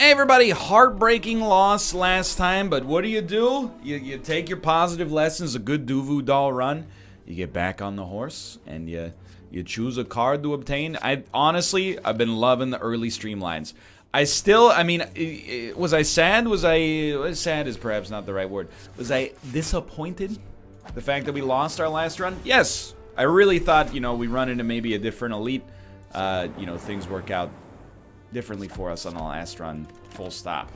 Hey everybody, heartbreaking loss last time, but what do? You take your positive lessons, a good Duvu doll run, you get back on the horse, and you choose a card to obtain. I've been loving the early streamlines. Was I sad? Sad is perhaps not the right word. Was I disappointed? The fact that we lost our last run? Yes. I really thought, we run into maybe a different elite, things work out differently for us on the last run, full stop.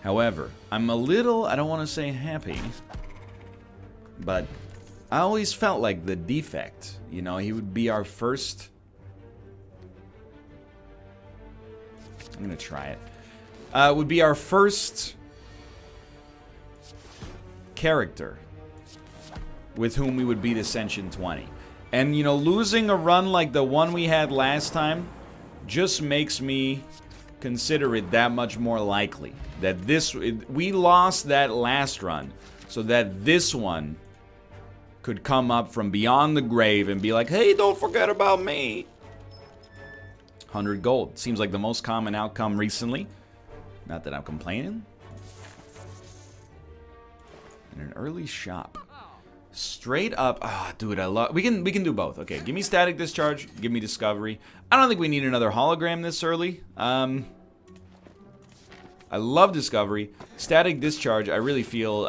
However, I'm a little, I don't want to say happy, but I always felt like the defect, he would be our first. I'm going to try it. Would be our first character with whom we would beat Ascension 20. And, losing a run like the one we had last time just makes me consider it that much more likely that we lost that last run so that this one could come up from beyond the grave and be like, hey, don't forget about me. 100 gold. Seems like the most common outcome recently. Not that I'm complaining. And an early shop. Straight up, dude, I love. We can do both. Okay, give me static discharge. Give me discovery. I don't think we need another hologram this early. I love discovery. Static discharge, I really feel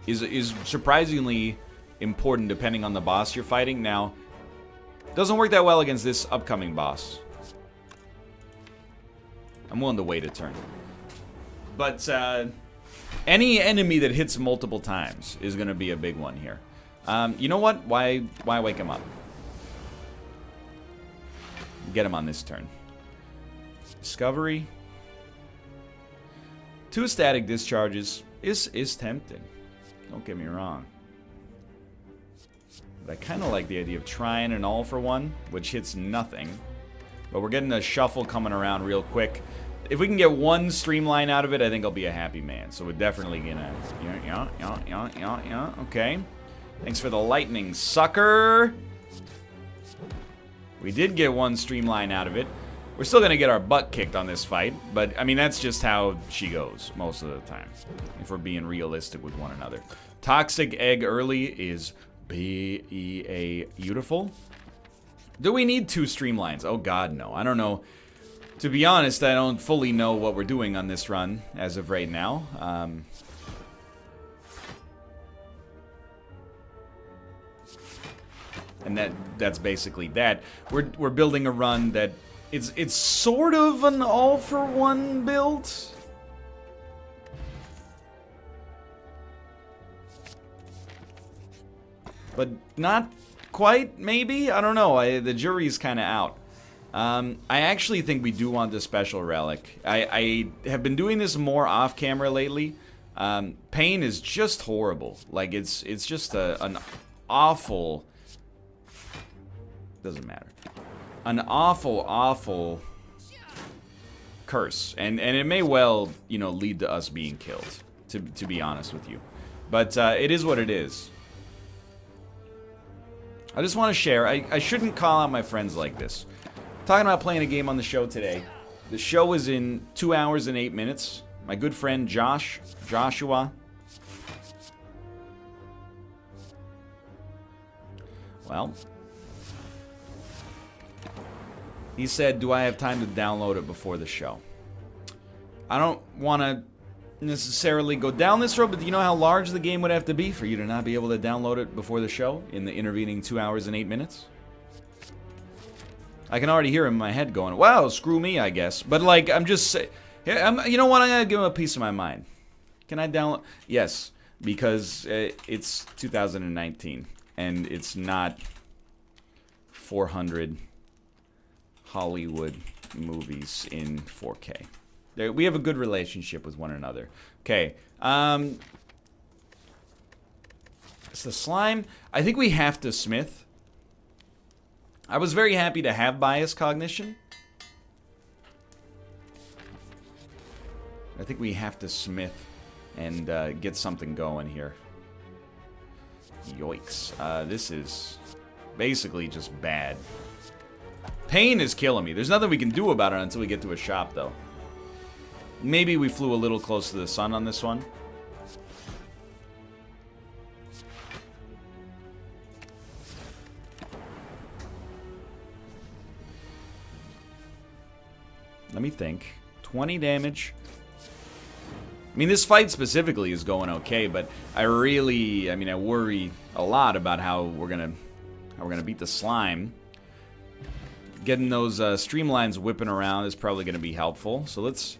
is surprisingly important depending on the boss you're fighting. Now, doesn't work that well against this upcoming boss. I'm willing to wait a turn, but any enemy that hits multiple times is going to be a big one here. You know what? Why wake him up? Get him on this turn. Discovery. 2 static discharges is tempting. Don't get me wrong. But I kind of like the idea of trying an all for one, which hits nothing. But we're getting a shuffle coming around real quick. If we can get one streamline out of it, I think I'll be a happy man. So we're definitely gonna... Yeah. Okay. Thanks for the lightning, sucker. We did get one streamline out of it. We're still gonna get our butt kicked on this fight. But, I mean, that's just how she goes most of the time. If we're being realistic with one another. Toxic egg early is beautiful. Do we need 2 streamlines? Oh, God, no. I don't know. To be honest, I don't fully know what we're doing on this run as of right now. And that's basically that. We're building a run that it's sort of an all-for-one build. But not quite, maybe? I don't know. The jury's kind of out. I actually think we do want the special relic. I have been doing this more off camera lately. Pain is just horrible. Like, it's just an awful... Doesn't matter. An awful curse. And it may well, lead to us being killed, to be honest with you. But it is what it is. I just want to share. I shouldn't call out my friends like this. Talking about playing a game on the show today. The show is in 2 hours and 8 minutes. My good friend Joshua. Well, he said, do I have time to download it before the show? I don't want to necessarily go down this road, but do you know how large the game would have to be for you to not be able to download it before the show in the intervening 2 hours and 8 minutes? I can already hear him in my head going, wow, screw me, I guess. But, like, I'm just saying, you know what? I'm going to give him a piece of my mind. Can I download? Yes, because it's 2019, and it's not 400 Hollywood movies in 4K. We have a good relationship with one another. Okay. It's the slime. I think we have to smith. I was very happy to have bias cognition. I think we have to smith and get something going here. Yoicks. This is basically just bad. Pain is killing me. There's nothing we can do about it until we get to a shop, though. Maybe we flew a little close to the sun on this one. Let me think. 20 damage. I mean, this fight specifically is going okay, but I worry a lot about how we're gonna beat the slime. Getting those streamlines whipping around is probably gonna be helpful. So let's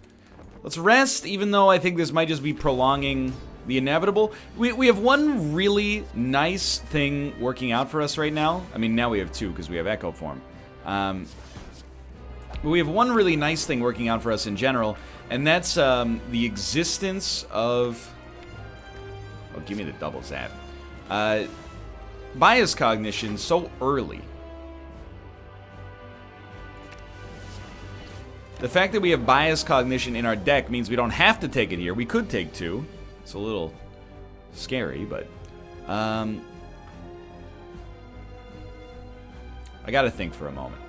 rest, even though I think this might just be prolonging the inevitable. We have one really nice thing working out for us right now. I mean, now we have two because we have Echo Form. But we have one really nice thing working out for us in general, and that's the existence of... Oh, give me the double zap. Bias cognition so early. The fact that we have bias cognition in our deck means we don't have to take it here. We could take two. It's a little scary, but... I gotta think for a moment.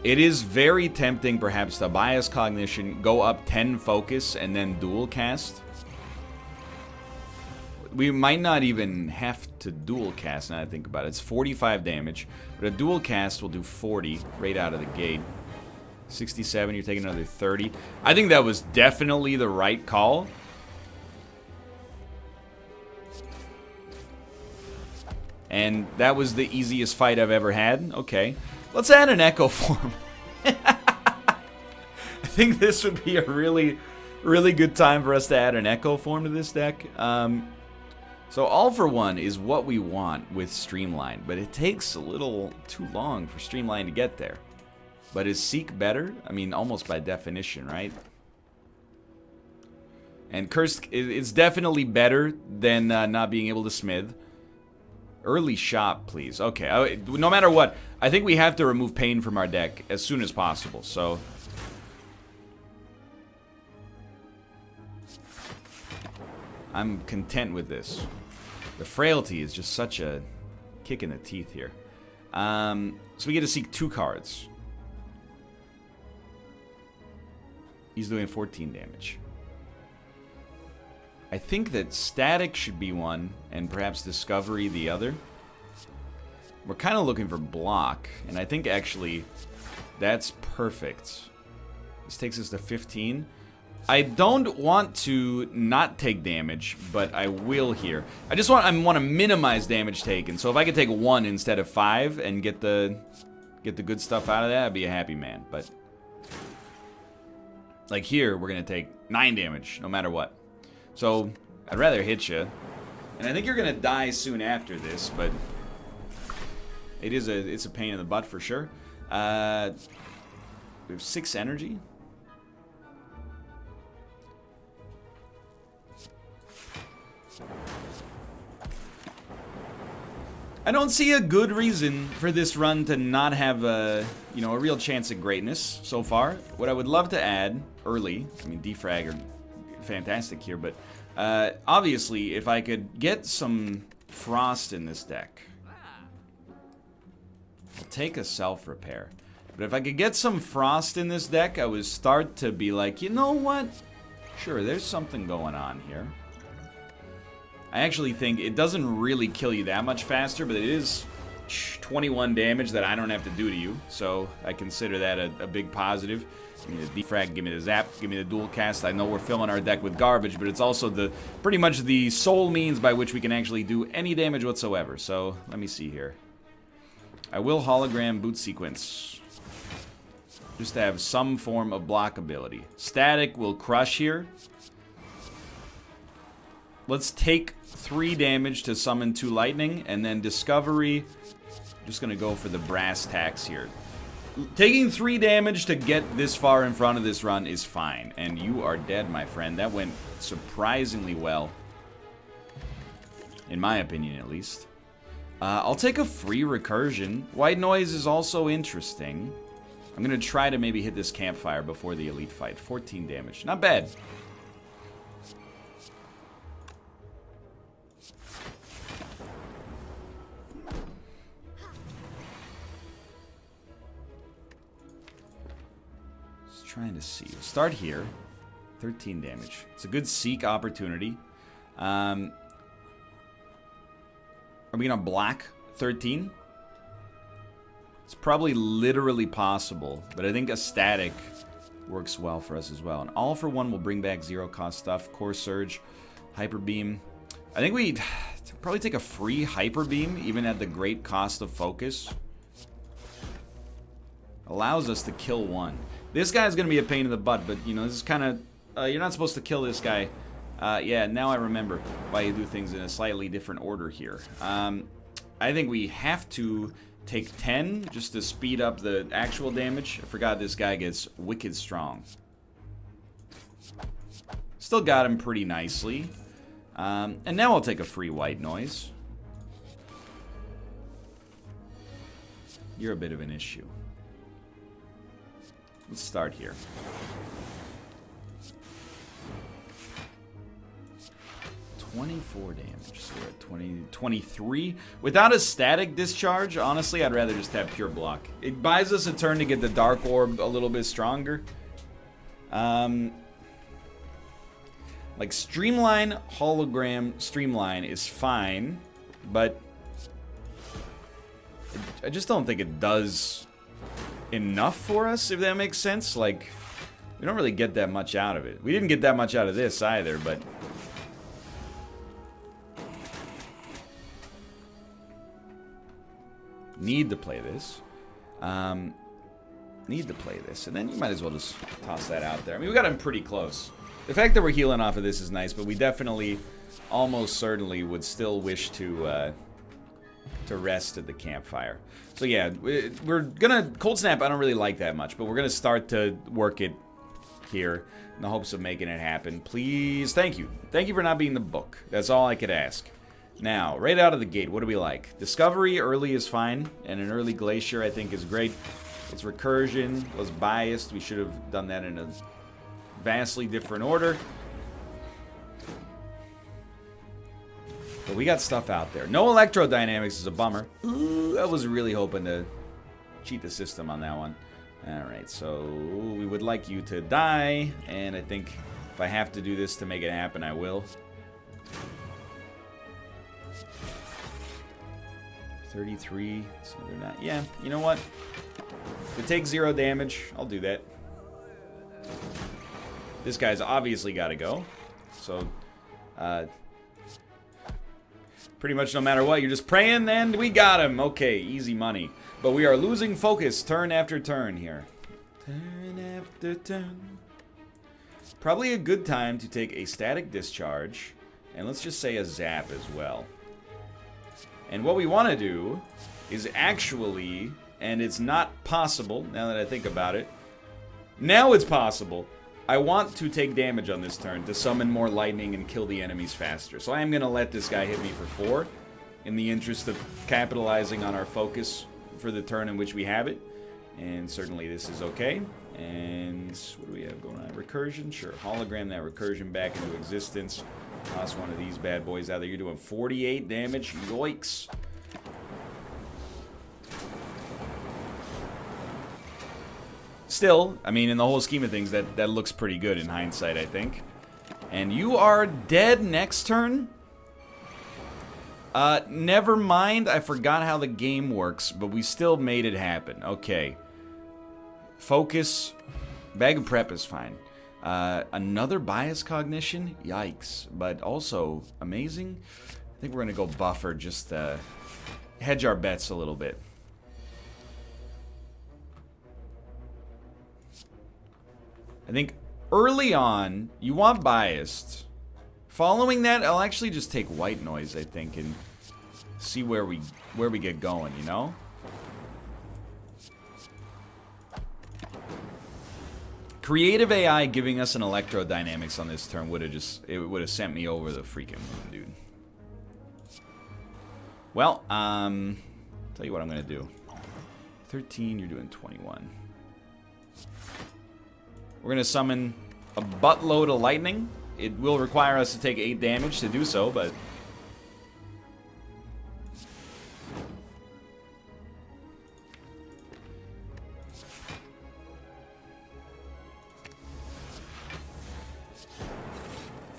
It is very tempting, perhaps, to bias cognition, go up 10 focus, and then dual cast. We might not even have to dual cast now that I think about it. It's 45 damage, but a dual cast will do 40 right out of the gate. 67, you're taking another 30. I think that was definitely the right call. And that was the easiest fight I've ever had. Okay. Let's add an Echo Form. I think this would be a really, really good time for us to add an Echo Form to this deck. So All for One is what we want with Streamline, but it takes a little too long for Streamline to get there. But is Seek better? I mean, almost by definition, right? And Cursed, it's definitely better than not being able to smith. Early shop, please. Okay, no matter what, I think we have to remove pain from our deck as soon as possible, so... I'm content with this. The frailty is just such a kick in the teeth here. So we get to seek 2 cards. He's doing 14 damage. I think that Static should be one, and perhaps Discovery the other. We're kind of looking for block, and I think actually that's perfect. This takes us to 15. I don't want to not take damage, but I will here. I want to minimize damage taken, so if I could take 1 instead of 5 and get the good stuff out of that, I'd be a happy man. But like here, we're gonna take 9 damage no matter what. So, I'd rather hit you. And I think you're going to die soon after this, but it's a pain in the butt for sure. We have 6 energy. I don't see a good reason for this run to not have a real chance at greatness so far. What I would love to add early, I mean, defrag are fantastic here, but obviously if I could get some frost in this deck, I'll take a self-repair. But if I could get some frost in this deck, I would start to be like, you know what? Sure, there's something going on here. I actually think it doesn't really kill you that much faster, but it is 21 damage that I don't have to do to you, so I consider that a big positive. Give me the defrag, give me the zap, give me the dual cast. I know we're filling our deck with garbage, but it's also pretty much the sole means by which we can actually do any damage whatsoever. So, let me see here. I will hologram boot sequence, just to have some form of block ability. Static will crush here. Let's take 3 damage to summon 2 lightning, and then Discovery, just gonna go for the brass tacks here. Taking 3 damage to get this far in front of this run is fine. And you are dead, my friend. That went surprisingly well. In my opinion, at least. I'll take a free recursion. White noise is also interesting. I'm going to try to maybe hit this campfire before the elite fight. 14 damage. Not bad. Trying to see. We'll start here. 13 damage. It's a good seek opportunity. Are we going to block 13? It's probably literally possible, but I think a static works well for us as well. And all for one will bring back 0-cost stuff. Core Surge, Hyper Beam. I think we'd probably take a free Hyper Beam, even at the great cost of focus. Allows us to kill one. This guy's going to be a pain in the butt, but, you know, this is kind of... you're not supposed to kill this guy. Yeah, now I remember why you do things in a slightly different order here. I think we have to take 10 just to speed up the actual damage. I forgot this guy gets wicked strong. Still got him pretty nicely. And now I'll take a free white noise. You're a bit of an issue. Let's start here. $24 damage, so we're at 23. Without a static discharge, honestly, I'd rather just have pure block. It buys us a turn to get the Dark Orb a little bit stronger. Like, Streamline, Hologram, Streamline is fine, but I just don't think it does enough for us, if that makes sense. Like, we don't really get that much out of it. We didn't get that much out of this either, but... Need to play this. Need to play this. And then you might as well just toss that out there. I mean, we got him pretty close. The fact that we're healing off of this is nice, but we definitely, almost certainly, would still wish to rest at the campfire. So yeah, we're gonna... Cold Snap I don't really like that much, but we're gonna start to work it here in the hopes of making it happen. Please, thank you. Thank you for not being the book. That's all I could ask. Now, right out of the gate, what do we like? Discovery early is fine, and an early Glacier I think is great. Its recursion was biased. We should have done that in a vastly different order. But we got stuff out there. No electrodynamics is a bummer. Ooh, I was really hoping to cheat the system on that one. Alright, so we would like you to die, and I think if I have to do this to make it happen, I will. 33, so they're not... Yeah, you know what? If it takes 0 damage, I'll do that. This guy's obviously got to go. So, pretty much no matter what, you're just praying, and we got him. Okay, easy money. But we are losing focus turn after turn here. Turn after turn. Probably a good time to take a static discharge, and let's just say a zap as well. And what we want to do is actually, and it's not possible, now that I think about it. Now it's possible. I want to take damage on this turn to summon more lightning and kill the enemies faster. So I am going to let this guy hit me for 4 in the interest of capitalizing on our focus for the turn in which we have it. And certainly this is okay. And what do we have going on? Recursion? Sure. Hologram that recursion back into existence. Toss one of these bad boys out there. You're doing 48 damage. Yoinks. Still, I mean, in the whole scheme of things, that looks pretty good in hindsight, I think. And you are dead next turn? Never mind. I forgot how the game works, but we still made it happen. Okay. Focus. Bag of prep is fine. Another bias cognition? Yikes. But also, amazing. I think we're going to go buffer, just hedge our bets a little bit. I think early on, you want biased. Following that, I'll actually just take white noise, I think, and see where we get going, you know? Creative AI giving us an electrodynamics on this turn would have sent me over the freaking moon, dude. Well, tell you what I'm gonna do. 13, you're doing 21. We're gonna summon a buttload of lightning. It will require us to take 8 damage to do so, but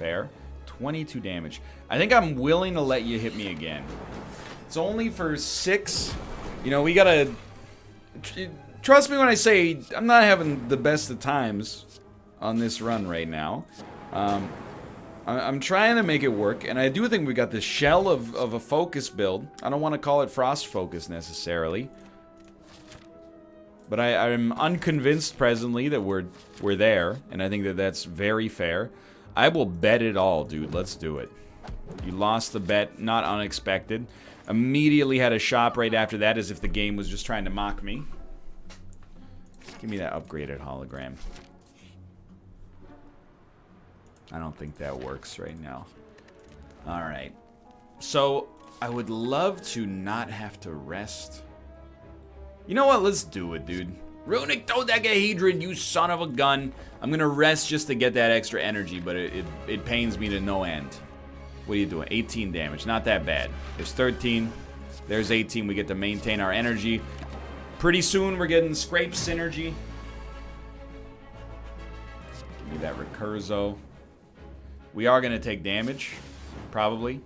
Fair. 22 damage. I think I'm willing to let you hit me again. It's only for 6. You know, we gotta... Trust me when I say I'm not having the best of times on this run right now. I'm trying to make it work, and I do think we got the shell of a focus build. I don't want to call it frost focus necessarily. But I'm unconvinced presently that we're there, and I think that that's very fair. I will bet it all, dude. Let's do it. You lost the bet, not unexpected. Immediately had a shop right after that as if the game was just trying to mock me. Give me that upgraded hologram. I don't think that works right now. Alright. So, I would love to not have to rest. You know what? Let's do it, dude. Runic dodecahedron, you son of a gun. I'm gonna rest just to get that extra energy, but it pains me to no end. What are you doing? 18 damage. Not that bad. There's 13. There's 18. We get to maintain our energy. Pretty soon, we're getting scrape synergy. Give me that recurso. We are gonna take damage. Probably.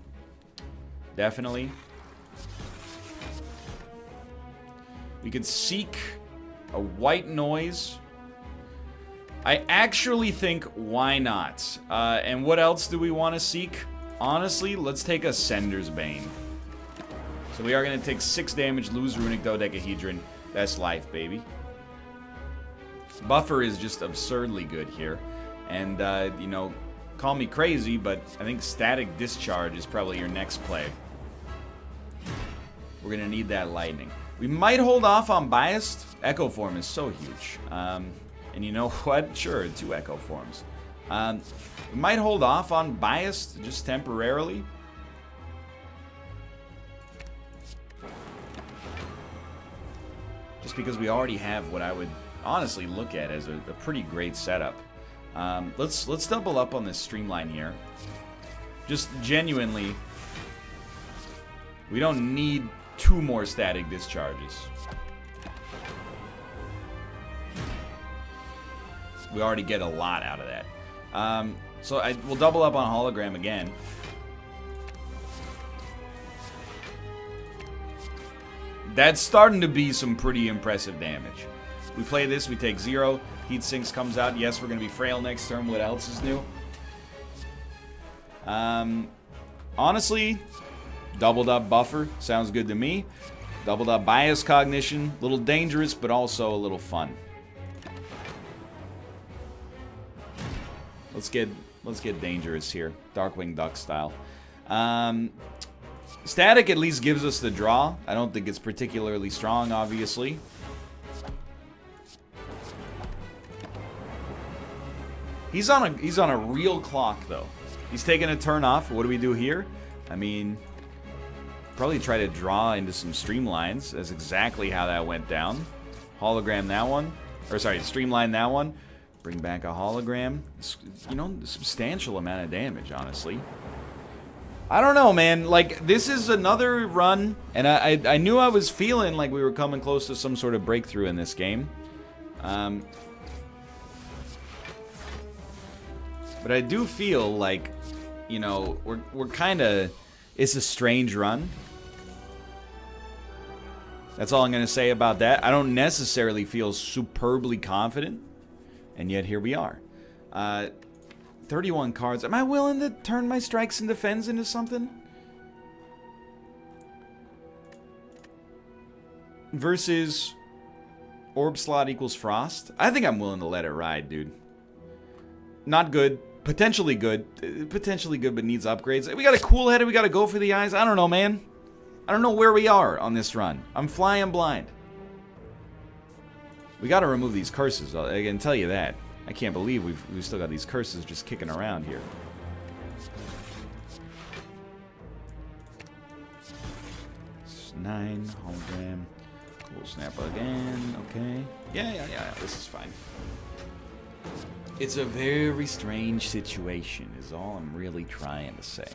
Definitely. We could seek a white noise. I actually think, why not? And what else do we want to seek? Honestly, let's take a Sender's Bane. So we are going to take 6 damage, lose Runic Dodecahedron. That's life, baby. Buffer is just absurdly good here. And, you know, call me crazy, but I think Static Discharge is probably your next play. We're going to need that lightning. We might hold off on Biased. Echo Form is so huge. And you know what? Sure, 2 Echo Forms. We might hold off on Biased just temporarily. Just because we already have what I would honestly look at as a pretty great setup. Let's double up on this Streamline here. Just genuinely, we don't need 2 more Static Discharges. We already get a lot out of that. So we'll double up on Hologram again. That's starting to be some pretty impressive damage. We play this, we take 0. Heat Sinks comes out. Yes, we're going to be frail next turn. What else is new? Honestly, doubled up Buffer. Sounds good to me. Doubled up Bias Cognition. A little dangerous, but also a little fun. Let's get dangerous here. Darkwing Duck style. Static at least gives us the draw. I don't think it's particularly strong, obviously. He's on a real clock though. He's taking a turn off. What do we do here? I mean, probably try to draw into some Streamlines. That's exactly how that went down. Hologram that one. Or sorry, Streamline that one. Bring back a hologram. You know, a substantial amount of damage, honestly. I don't know, man. Like, this is another run, and I knew I was feeling like we were coming close to some sort of breakthrough in this game. But I do feel like, you know, we're kind of... It's a strange run. That's all I'm going to say about that. I don't necessarily feel superbly confident. And yet here we are. 31 cards. Am I willing to turn my strikes and defense into something? Versus orb slot equals frost. I think I'm willing to let it ride, dude. Not good. Potentially good. Potentially good, but needs upgrades. We got a cool head. We got to go for the eyes. I don't know, man. I don't know where we are on this run. I'm flying blind. We gotta remove these curses, I can tell you that. I can't believe we've still got these curses just kicking around here. It's 9, hologram. Cool snap again, okay. Yeah, this is fine. It's a very strange situation, is all I'm really trying to say.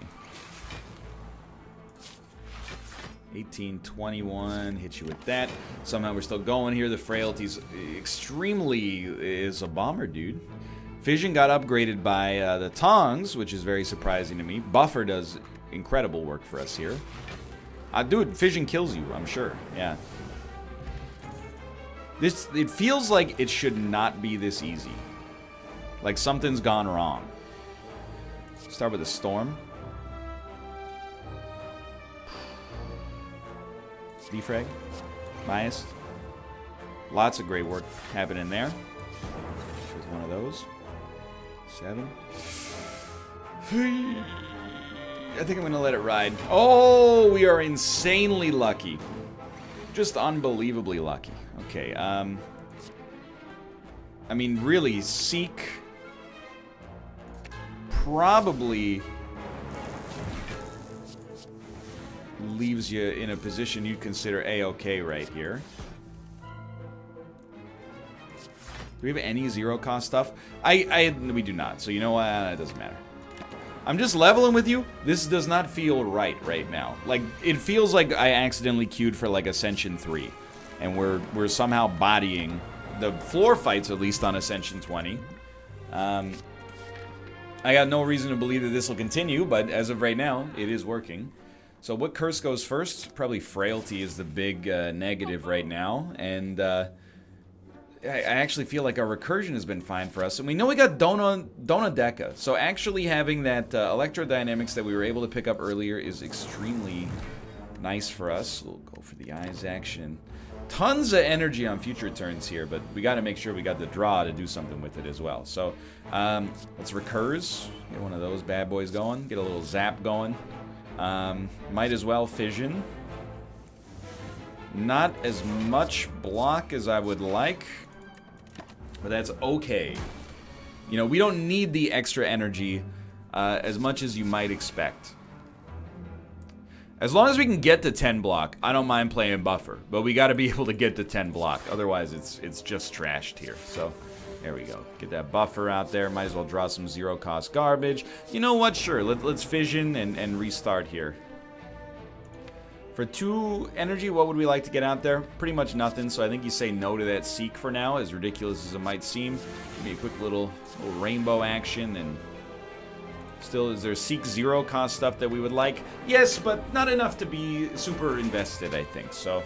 18, 21, hit you with that. Somehow we're still going here. The frailty's extremely is a bomber, dude. Fission got upgraded by the Tongs, which is very surprising to me. Buffer does incredible work for us here. Dude, Fission kills you, I'm sure. Yeah. It feels like it should not be this easy. Like something's gone wrong. Start with a Storm. Defrag. Biased. Lots of great work happening there. Here's one of those. 7. I think I'm going to let it ride. Oh, we are insanely lucky. Just unbelievably lucky. Okay, I mean, really, Seek probably leaves you in a position you'd consider A-okay right here. Do we have any zero-cost stuff? We do not, so you know what? It doesn't matter. I'm just leveling with you. This does not feel right now. Like, it feels like I accidentally queued for, like, Ascension 3. And we're somehow bodying the floor fights, at least on Ascension 20. I got no reason to believe that this will continue, but as of right now, it is working. So what curse goes first? Probably Frailty is the big negative right now. And I actually feel like our recursion has been fine for us. And we know we got Deca. So actually having that electrodynamics that we were able to pick up earlier is extremely nice for us. We'll go for the eyes action. Tons of energy on future turns here, but we got to make sure we got the draw to do something with it as well. So let's recurs. Get one of those bad boys going. Get a little zap going. Might as well fission. Not as much block as I would like, but that's okay. You know, we don't need the extra energy as much as you might expect. As long as we can get to 10 block, I don't mind playing buffer, but we got to be able to get to 10 block. Otherwise, it's just trashed here. So there we go. Get that buffer out there. Might as well draw some zero-cost garbage. You know what? Sure. Let's fission and restart here. For 2 energy, what would we like to get out there? Pretty much nothing, so I think you say no to that Seek for now, as ridiculous as it might seem. Give me a quick little rainbow action, and still, is there Seek zero-cost stuff that we would like? Yes, but not enough to be super invested, I think, so.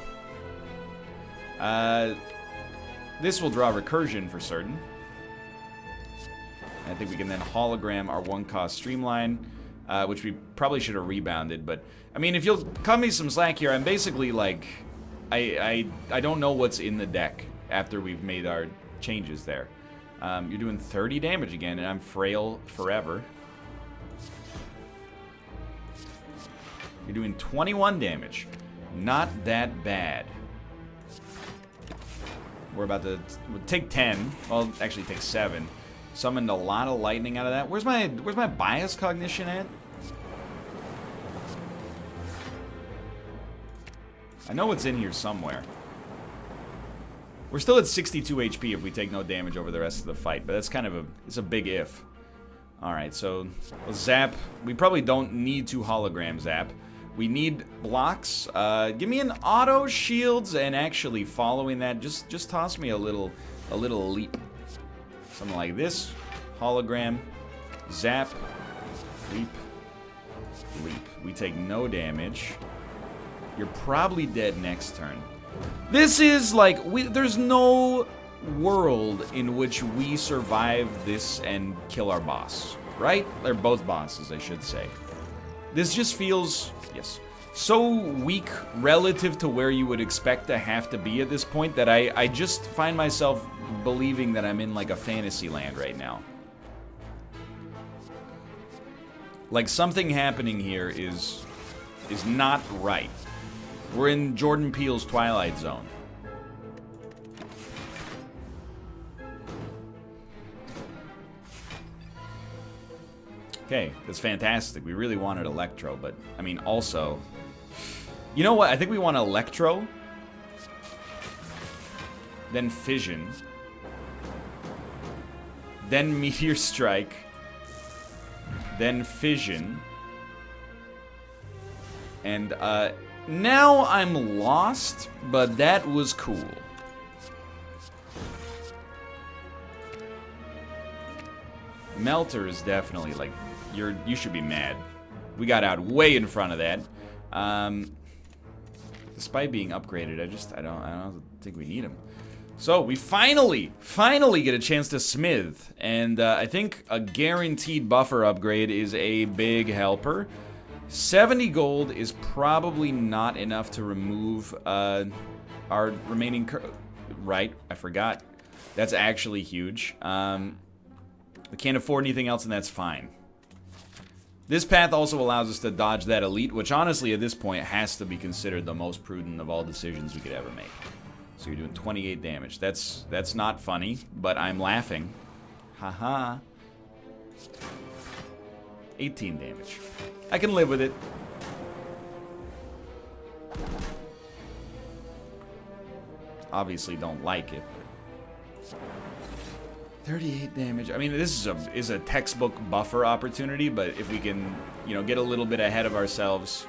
This will draw recursion for certain. I think we can then hologram our 1-cost Streamline, which we probably should have rebounded, but I mean, if you'll cut me some slack here, I'm basically like, I don't know what's in the deck after we've made our changes there. You're doing 30 damage again, and I'm frail forever. You're doing 21 damage. Not that bad. We're about to take 10. Well, actually take 7. Summoned a lot of lightning out of that. Where's my bias cognition at? I know it's in here somewhere. We're still at 62 HP if we take no damage over the rest of the fight, but that's kind of it's a big if. Alright, so zap. We probably don't need to hologram zap. We need blocks. Give me an auto shields, and actually following that, just toss me a little leap. Something like this. Hologram. Zap. Leap. Leap. We take no damage. You're probably dead next turn. This is like, there's no world in which we survive this and kill our boss, right? They're both bosses, I should say. This just feels, yes, so weak relative to where you would expect to have to be at this point that I just find myself believing that I'm in like a fantasy land right now. Like something happening here is not right. We're in Jordan Peele's Twilight Zone. Okay, that's fantastic. We really wanted Electro, but, I mean, also... You know what? I think we want Electro. Then Fission. Then Meteor Strike. Then Fission. And, now I'm lost, but that was cool. Melter is definitely, like, you should be mad. We got out way in front of that. Despite being upgraded, I don't think we need him. So we finally get a chance to smith, and I think a guaranteed buffer upgrade is a big helper. 70 gold is probably not enough to remove our remaining right, I forgot. That's actually huge. We can't afford anything else, and that's fine. This path also allows us to dodge that elite, which honestly at this point has to be considered the most prudent of all decisions we could ever make. So you're doing 28 damage. That's not funny, but I'm laughing. Haha. 18 damage. I can live with it. Obviously don't like it. But 38 damage. I mean, this is a textbook buffer opportunity, but if we can, you know, get a little bit ahead of ourselves.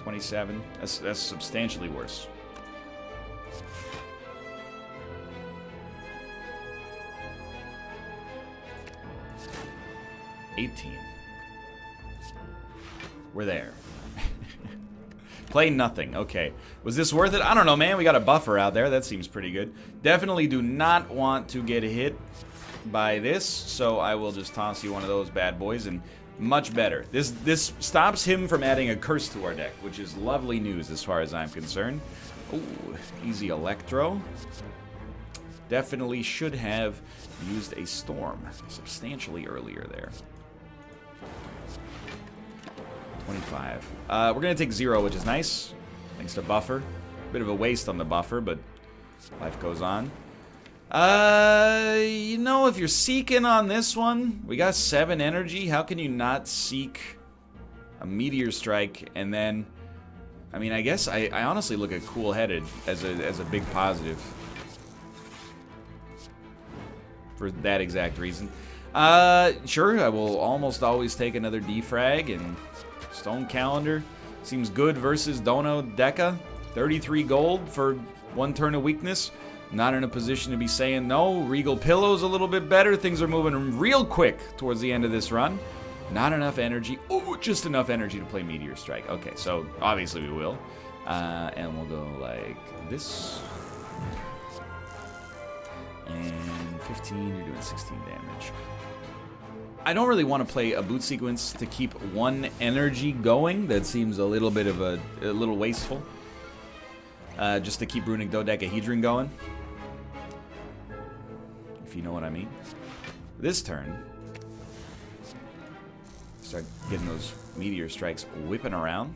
27. That's substantially worse. We're there. Play nothing. Okay. Was this worth it? I don't know, man. We got a buffer out there. That seems pretty good. Definitely do not want to get hit by this, so I will just toss you one of those bad boys, and much better. This stops him from adding a curse to our deck, which is lovely news as far as I'm concerned. Ooh, easy Electro. Definitely should have used a Storm substantially earlier there. 25. We're going to take 0, which is nice. Thanks to buffer. Bit of a waste on the buffer, but life goes on. You know, if you're seeking on this one, we got 7 energy. How can you not seek a Meteor Strike and then... I mean, I guess I honestly look at Cool-Headed as a big positive. For that exact reason. Sure, I will almost always take another defrag, and Stone Calendar seems good versus Dono Deca. 33 gold for 1 turn of weakness. Not in a position to be saying no. Regal Pillow's a little bit better. Things are moving real quick towards the end of this run. Not enough energy. Oh, just enough energy to play Meteor Strike. Okay, so obviously we will. And we'll go like this. And 15, you're doing 16 damage. I don't really want to play a boot sequence to keep 1 energy going. That seems a little bit of a little wasteful. Just to keep Runic Dodecahedron going. If you know what I mean. This turn, start getting those Meteor Strikes whipping around.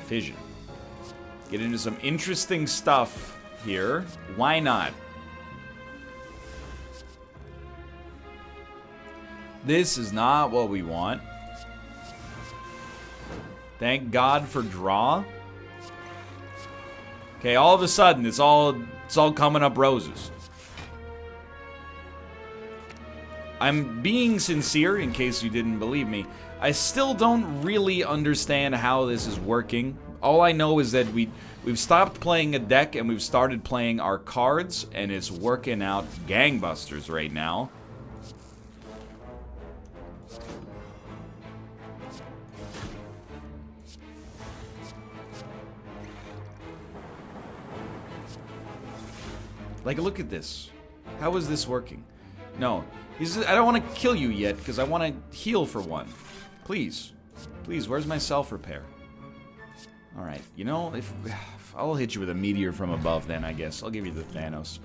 Fission. Get into some interesting stuff here. Why not? This is not what we want. Thank God for draw. Okay, all of a sudden it's all coming up roses. I'm being sincere in case you didn't believe me. I still don't really understand how this is working. All I know is that we've stopped playing a deck and we've started playing our cards, and it's working out gangbusters right now. Like, look at this. How is this working? No. I don't want to kill you yet, because I want to heal for 1. Please. Please, where's my self-repair? Alright, you know, if I'll hit you with a meteor from above then, I guess. I'll give you the Thanos.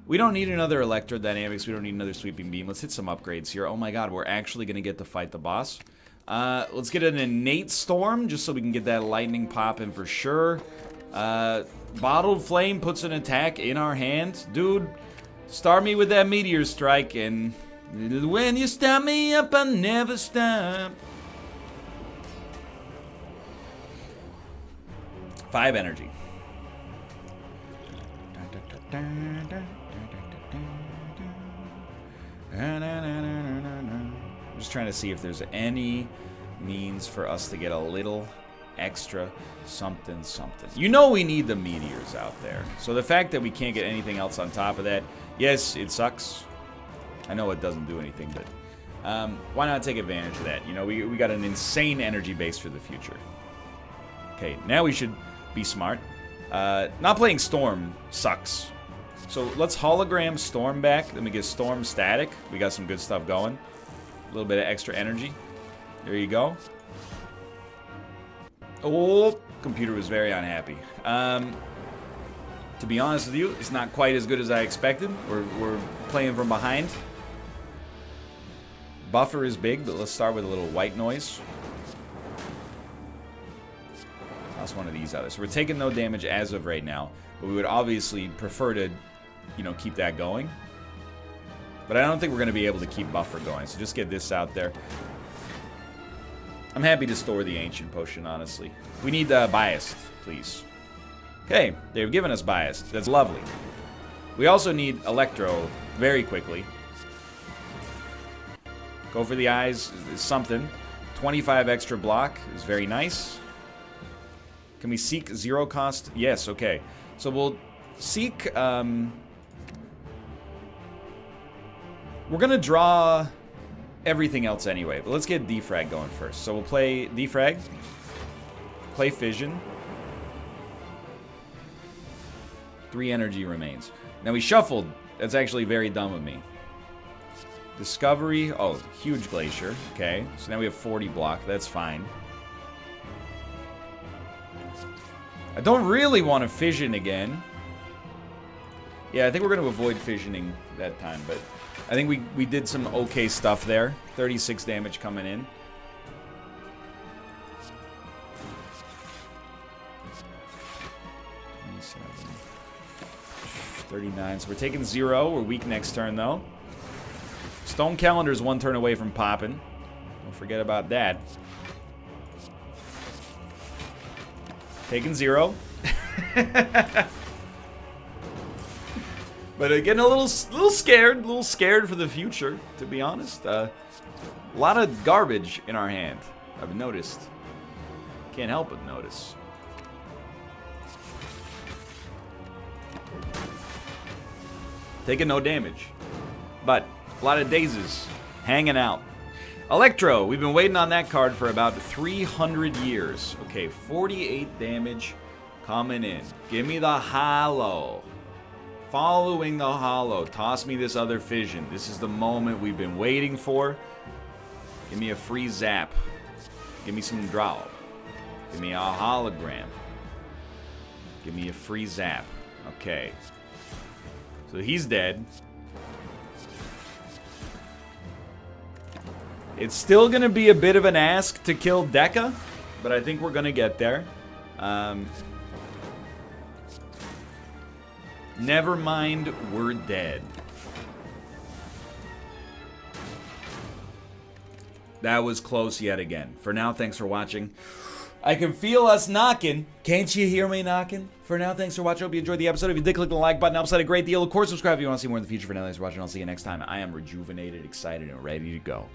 We don't need another Electrodynamics. We don't need another Sweeping Beam. Let's hit some upgrades here. Oh my god, we're actually going to get to fight the boss. Let's get an Innate Storm, just so we can get that lightning popping for sure. Bottled Flame puts an attack in our hand. Dude, start me with that Meteor Strike, and when you start me up, I never stop. 5 energy. I'm just trying to see if there's any means for us to get a little extra something something. You know we need the meteors out there. So the fact that we can't get anything else on top of that, yes, it sucks. I know it doesn't do anything, but why not take advantage of that? You know, we got an insane energy base for the future. Okay, now we should be smart. Not playing Storm sucks. So let's hologram Storm back. Then we get Storm static. We got some good stuff going. A little bit of extra energy. There you go. Oh, computer was very unhappy. To be honest with you, it's not quite as good as I expected. We're playing from behind. Buffer is big, but let's start with a little white noise. Toss one of these out. So we're taking no damage as of right now, but we would obviously prefer to, you know, keep that going. But I don't think we're going to be able to keep buffer going, so just get this out there. I'm happy to store the ancient potion, honestly. We need biased, please. Okay, they've given us biased. That's lovely. We also need electro very quickly. Go for the eyes is something. 25 extra block is very nice. Can we seek 0 cost? Yes, okay. So we'll seek... we're going to draw everything else anyway, but let's get defrag going first. So we'll play defrag, play fission. 3 energy remains. Now we shuffled. That's actually very dumb of me. Discovery. Oh, huge glacier. Okay, so now we have 40 block. That's fine. I don't really want to fission again. Yeah, I think we're going to avoid fissioning that time, but I think we did some okay stuff there. 36 damage coming in. $27. 39. So we're taking 0. We're weak next turn, though. Stone Calendar is 1 turn away from popping. Don't forget about that. Taking 0. But getting a little scared for the future, to be honest. A lot of garbage in our hand, I've noticed. Can't help but notice. Taking no damage, but a lot of dazes hanging out. Electro, we've been waiting on that card for about 300 years. Okay, 48 damage coming in. Give me the hollow. Following the hollow. Toss me this other fission. This is the moment we've been waiting for. Give me a free zap. Give me some draw. Give me a hologram. Give me a free zap. Okay. So he's dead. It's still going to be a bit of an ask to kill Dekka, but I think we're going to get there. Never mind, we're dead. That was close yet again. For now, thanks for watching. I can feel us knocking. Can't you hear me knocking? For now, thanks for watching. Hope you enjoyed the episode. If you did, click the like button. Helps out a great deal. Of course, subscribe if you want to see more in the future. For now, thanks for watching. I'll see you next time. I am rejuvenated, excited, and ready to go.